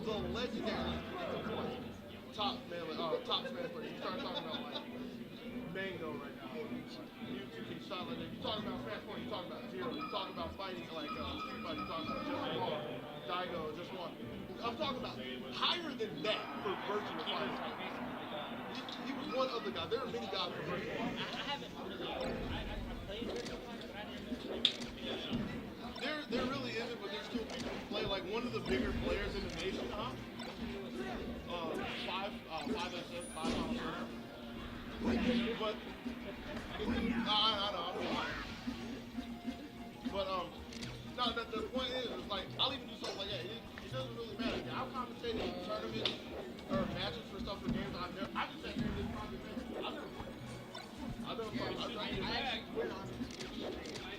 the legendary top man, top Spanish player. You start talking about like Mango right now. You can shot like that. You talking about fast point. You talking about Zero. You talking about fighting like Street Fighter. You talking about Just One, Daigo, Just One. I'm talking about higher than that for virtual fighting. He was one of the guys. There are many guys for virtual fighting. I haven't really. I played virtual fighting, but I didn't really. There really isn't, but there's still people who play. Like one of the bigger players in the nation, five SF, five on But I know. But no, the point is like I'll even do something like that. It doesn't really matter. I'll compensate in tournaments or matches for stuff for games I've never. I just sat there and did compensation. I've never. I've never. I actually went on.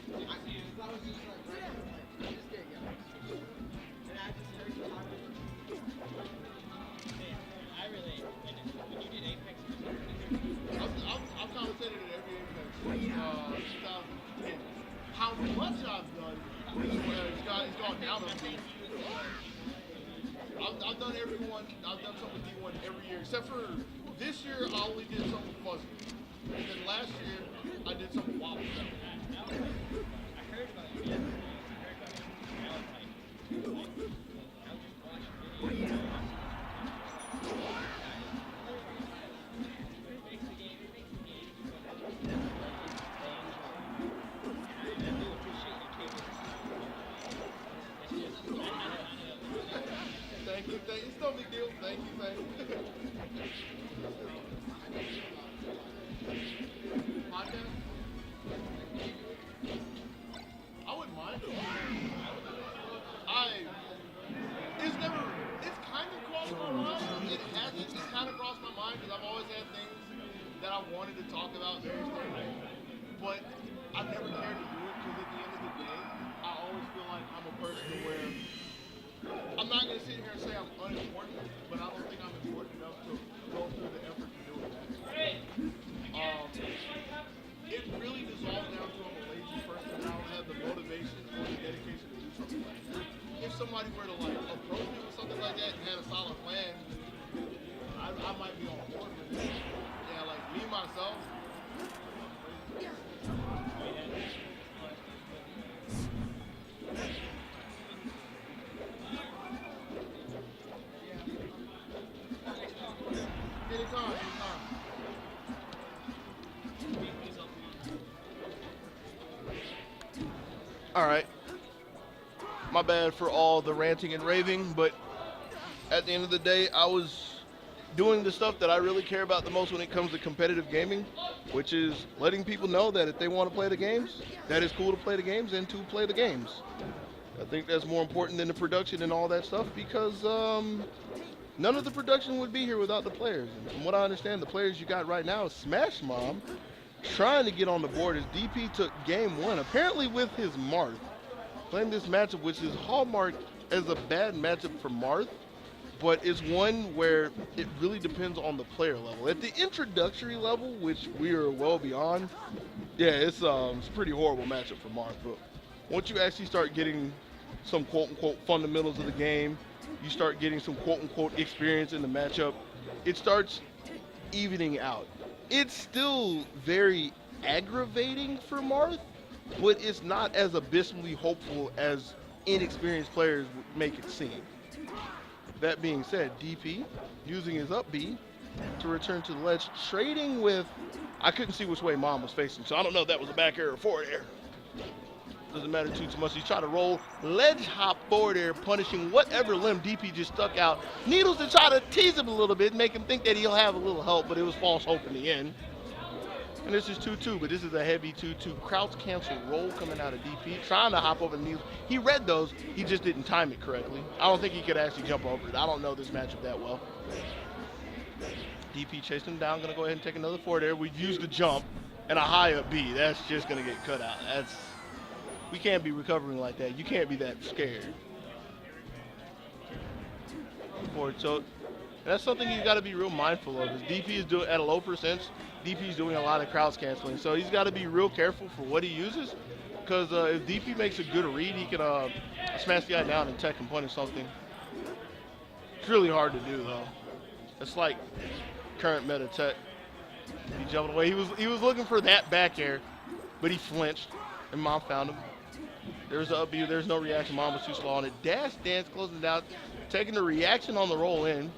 I was just like, I just did, yeah. And I just heard you talking. I really. When you did Apex, I've commentated at every Apex since 2010. How much I've done it's gone down on me. I've done everyone. I've done something with D1 every year, except for this year. I only did something with Fuzzy. And then last year I did something with Wobble. I heard about it. Yeah. I was just watching videos. Thank you. It's no big deal. Thank you. Podcast? I wouldn't mind. It's kind of crossed my mind. It hasn't. It's kind of crossed my mind because I've always had things that I wanted to talk about, various things. But I've never cared to do it because at the end of the day, I always feel like I'm a person where I'm not going to sit here and say I'm unimportant, but I don't think I'm important enough to go through the effort to do it. It really dissolves down to I'm a lazy person and I don't have the motivation or the dedication to do something like that. If somebody were to like approach me with something like that and had a solid plan, I might be on board with it. Yeah, like me myself. Anytime. All right. My bad for all the ranting and raving, but at the end of the day, I was doing the stuff that I really care about the most when it comes to competitive gaming, which is letting people know that if they want to play the games, that it's cool to play the games and to play the games. I think that's more important than the production and all that stuff because none of the production would be here without the players. And from what I understand, the players you got right now is Smash Mom trying to get on the board as DP took game one, apparently with his Marth. Playing this matchup, which is hallmarked as a bad matchup for Marth, but it's one where it really depends on the player level. At the introductory level, which we are well beyond, yeah, it's a pretty horrible matchup for Marth. But once you actually start getting some quote-unquote fundamentals of the game, you start getting some quote-unquote experience in the matchup, it starts evening out. It's still very aggravating for Marth, but it's not as abysmally hopeful as inexperienced players would make it seem. That being said, DP using his up B to return to the ledge, trading with, I couldn't see which way Mom was facing, so I don't know if that was a back air or forward air. Doesn't matter too much. He's trying to roll ledge hop forward air, punishing whatever limb DP just stuck out. Needles to try to tease him a little bit, make him think that he'll have a little help, but it was false hope in the end. And this is 2-2, but this is a heavy 2-2. Crouch cancel roll coming out of DP, trying to hop over the Needles. He read those, he just didn't time it correctly. I don't think he could actually jump over it. I don't know this matchup that well. DP chased him down, gonna go ahead and take another forward air. We've used the jump and a high up B. That's just gonna get cut out. We can't be recovering like that. You can't be that scared. Forward tilt. That's something you got to be real mindful of. Is DP is doing at a low percent. DP is doing a lot of crouch canceling, so he's got to be real careful for what he uses. Because if DP makes a good read, he can smash the guy down and tech and punish something. really hard to do though. It's like current meta tech. He jumped away. He was looking for that back air, but he flinched, and Mom found him. There's the up B. There's no reaction. Mom was too slow on it. Dash dance closing down, taking the reaction on the roll in.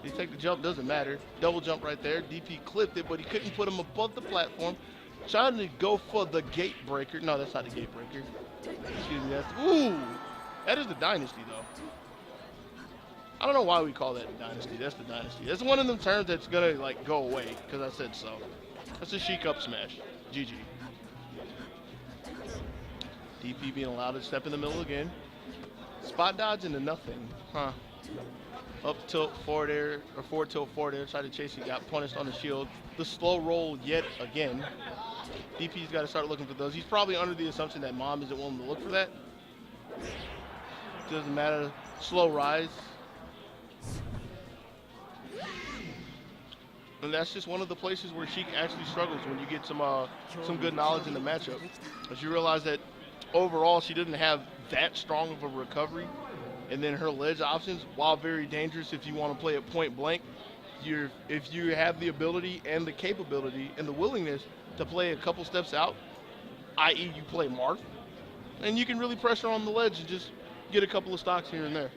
He take the jump, doesn't matter. Double jump right there. DP clipped it, but he couldn't put him above the platform. Trying to go for the gate breaker. No, that's not the gate breaker. Excuse me. That is the dynasty though. I don't know why we call that the dynasty. That's the dynasty. That's one of them terms that's gonna like go away because I said so. That's a Sheik up smash. GG. DP being allowed to step in the middle again. Spot dodge into nothing. Huh. Up tilt, forward air, or forward tilt, forward air. Tried to chase, he got punished on the shield. The slow roll yet again. DP's got to start looking for those. He's probably under the assumption that Mom isn't willing to look for that. Doesn't matter. Slow rise. And that's just one of the places where Sheik actually struggles when you get some good knowledge in the matchup. As you realize that overall she didn't have that strong of a recovery. And then her ledge options, while very dangerous if you want to play it point blank, if you have the ability and the capability and the willingness to play a couple steps out, i.e. you play Marth, and you can really pressure on the ledge and just get a couple of stocks here and there.